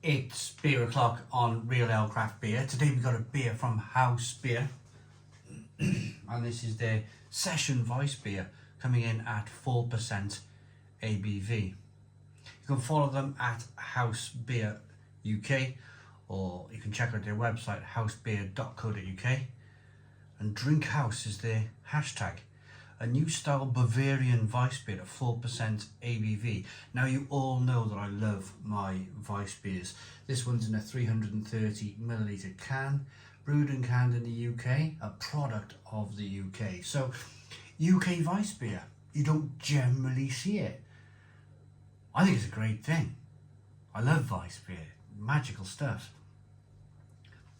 It's beer o'clock on Real Ale Craft Beer. Today we got a beer from Haus beer, and this is their session Weissbier coming in at 4% ABV. You can follow them at Haus Beer UK, or you can check out their website hausbeer.co.uk, and Drink House is their hashtag. A new style Bavarian Weissbier at 4% ABV. Now you all know that I love my Weissbiers. This one's in a 330ml can, brewed and canned in the UK, a product of the UK. So UK Weissbier, you don't generally see it. I think it's a great thing. I love Weissbier, magical stuff.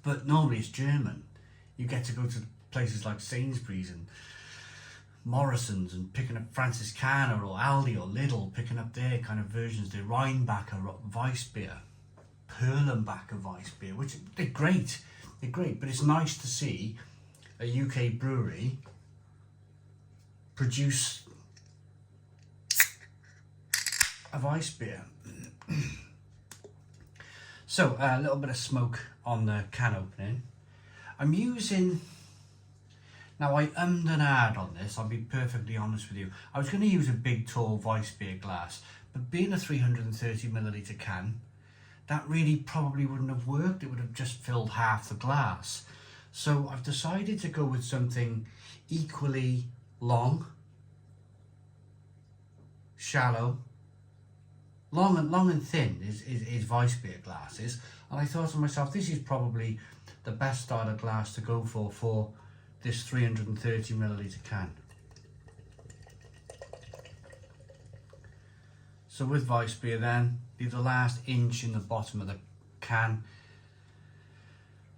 But normally it's German. You get to go to places like Sainsbury's and Morrison's and picking up Franziskaner or Aldi or Lidl, picking up their kind of versions, their Rheinbacher Weissbier, Perlenbacher Weissbier, which they're great, but it's nice to see a UK brewery produce a Weissbier. So a little bit of smoke on the can opening. I'm using, now I and ahed on this, I'll be perfectly honest with you. I was going to use a big tall Weissbier glass, but being a 330ml can, that really probably wouldn't have worked. It would have just filled half the glass. So I've decided to go with something equally long, shallow, long and thin is Weissbier glasses. And I thought to myself, this is probably the best style of glass to go for this 330ml can. So with Weissbier then, leave the last inch in the bottom of the can,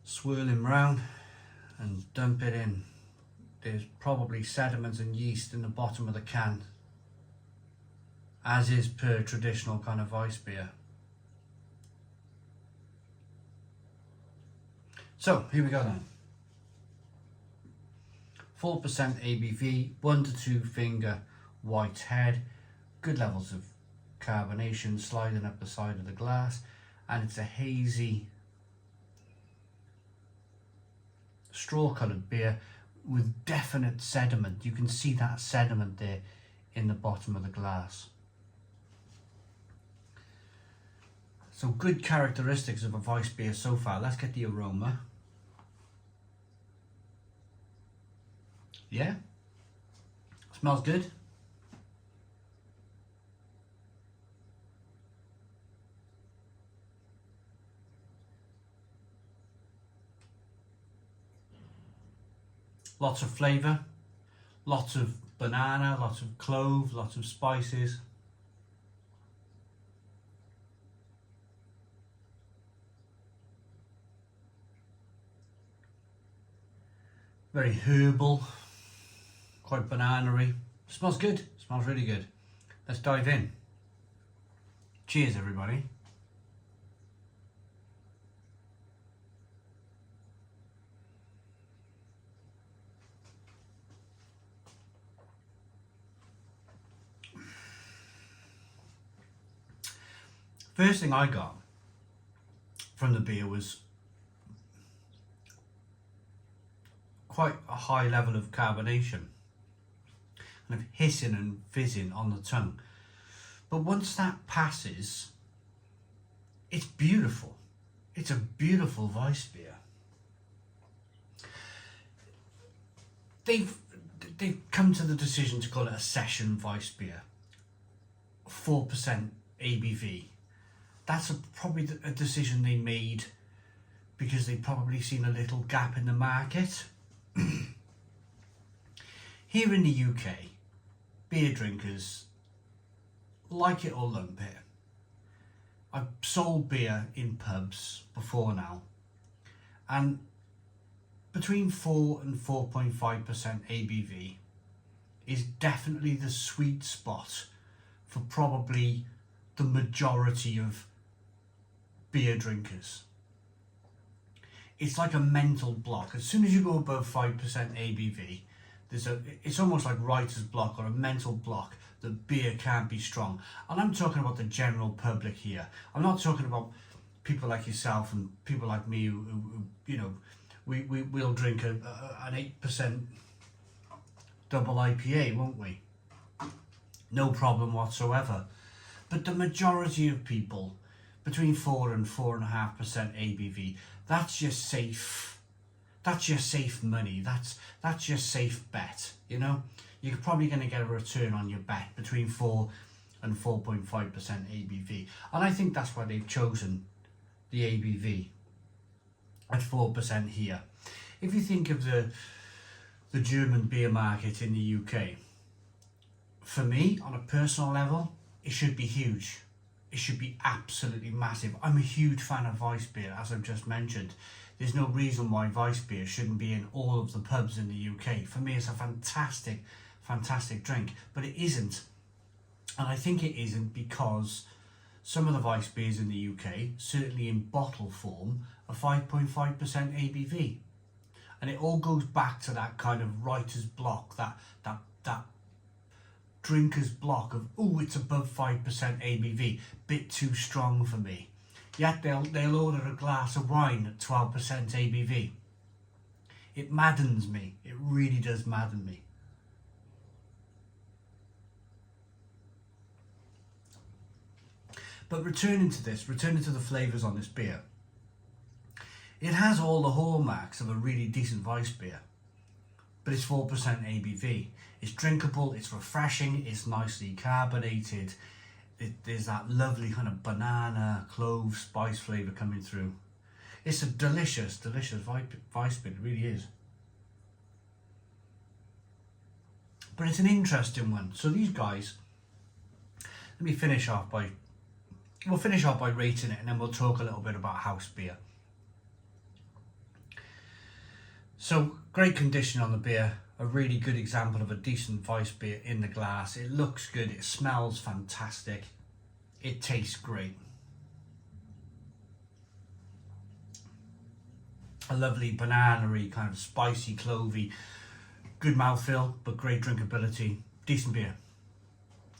swirl him round and dump it in. There's probably sediments and yeast in the bottom of the can, as is per traditional kind of Weissbier. So here we go then. 4% ABV, 1 to 2 finger white head, good levels of carbonation sliding up the side of the glass, and it's a hazy straw coloured beer with definite sediment. You can see that sediment there in the bottom of the glass. So good characteristics of a Weissbier so far. Let's get the aroma. Yeah, smells good. Lots of flavour, lots of banana, lots of clove, lots of spices. Very herbal. Quite banana-y. Smells good. Smells really good. Let's dive in. Cheers, everybody. First thing I got from the beer was quite a high level of carbonation, kind of hissing and fizzing on the tongue. But once that passes, it's beautiful. It's a beautiful Weissbier. They've come to the decision to call it a session Weissbier, 4% ABV. That's probably a decision they made because they've probably seen a little gap in the market. Here in the UK, beer drinkers like it or lump it. I've sold beer in pubs before now, and between 4 and 4.5% ABV is definitely the sweet spot for probably the majority of beer drinkers. It's like a mental block. As soon as you go above 5% ABV, it's almost like writer's block or a mental block that beer can't be strong. And I'm talking about the general public here. I'm not talking about people like yourself and people like me who you know, we'll drink an 8% double IPA, won't we? No problem whatsoever. But the majority of people, between 4 and 4.5% ABV, that's your safe. That's your safe money. That's your safe bet. You know, you're probably going to get a return on your bet between 4 and 4.5% ABV, and I think that's why they've chosen the ABV at 4% here. If you think of the German beer market in the UK, for me, on a personal level, it should be huge. It should be absolutely massive. I'm a huge fan of Weissbier, as I've just mentioned. There's no reason why Weissbier shouldn't be in all of the pubs in the UK. For me, it's a fantastic, fantastic drink, but it isn't. And I think it isn't because some of the Weissbiers in the UK, certainly in bottle form, are 5.5% ABV. And it all goes back to that kind of writer's block, that drinker's block of, oh, it's above 5% ABV, bit too strong for me. Yet they'll order a glass of wine at 12% ABV. It maddens me. It really does madden me. But returning to the flavours on this beer, it has all the hallmarks of a really decent Weissbier, but it's 4% ABV. It's drinkable, it's refreshing, it's nicely carbonated. There's that lovely kind of banana, clove, spice flavour coming through. It's a delicious, delicious Weissbier, it really is. But it's an interesting one. So these guys, we'll finish off by rating it, and then we'll talk a little bit about Haus beer. So great condition on the beer, a really good example of a decent Weissbier in the glass. It looks good, it smells fantastic, it tastes great. A lovely banana-y, kind of spicy, clovey, good mouthfeel, but great drinkability, decent beer.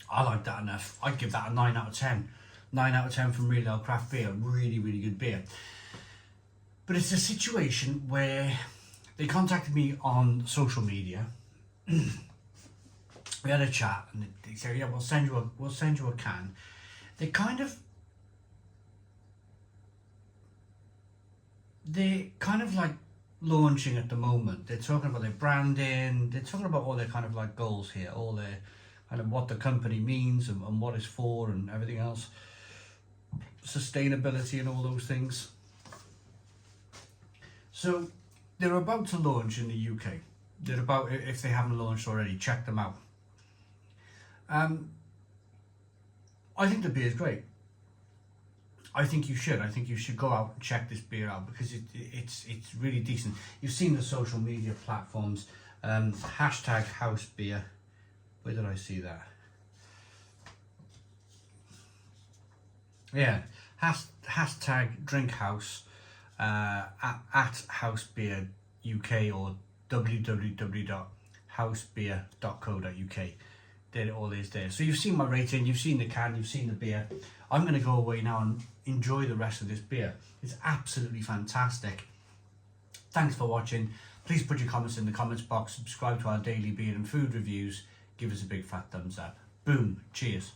I like that enough. I'd give that a 9 out of 10. 9 out of 10 from Real Ale Craft Beer, really, really good beer. But it's a situation where they contacted me on social media. We had a chat, and they said, "Yeah, we'll send you a can." They're kind of like launching at the moment. They're talking about their branding. They're talking about all their kind of like goals here, all their kind of what the company means and what it's for and everything else, sustainability and all those things. So they're about to launch in the UK. They're about, if they haven't launched already, check them out. I think the beer is great. I think you should. I think you should go out and check this beer out because it's really decent. You've seen the social media platforms. Hashtag Haus beer. Where did I see that? Yeah. Hashtag Drink Haus at Haus Beer UK or www.hausbeer.co.uk. There it all is there. So you've seen my rating, you've seen the can, you've seen the beer. I'm going to go away now and enjoy the rest of this beer. It's absolutely fantastic. Thanks for watching. Please put your comments in the comments box. Subscribe to our daily beer and food reviews. Give us a big fat thumbs up. Boom. Cheers.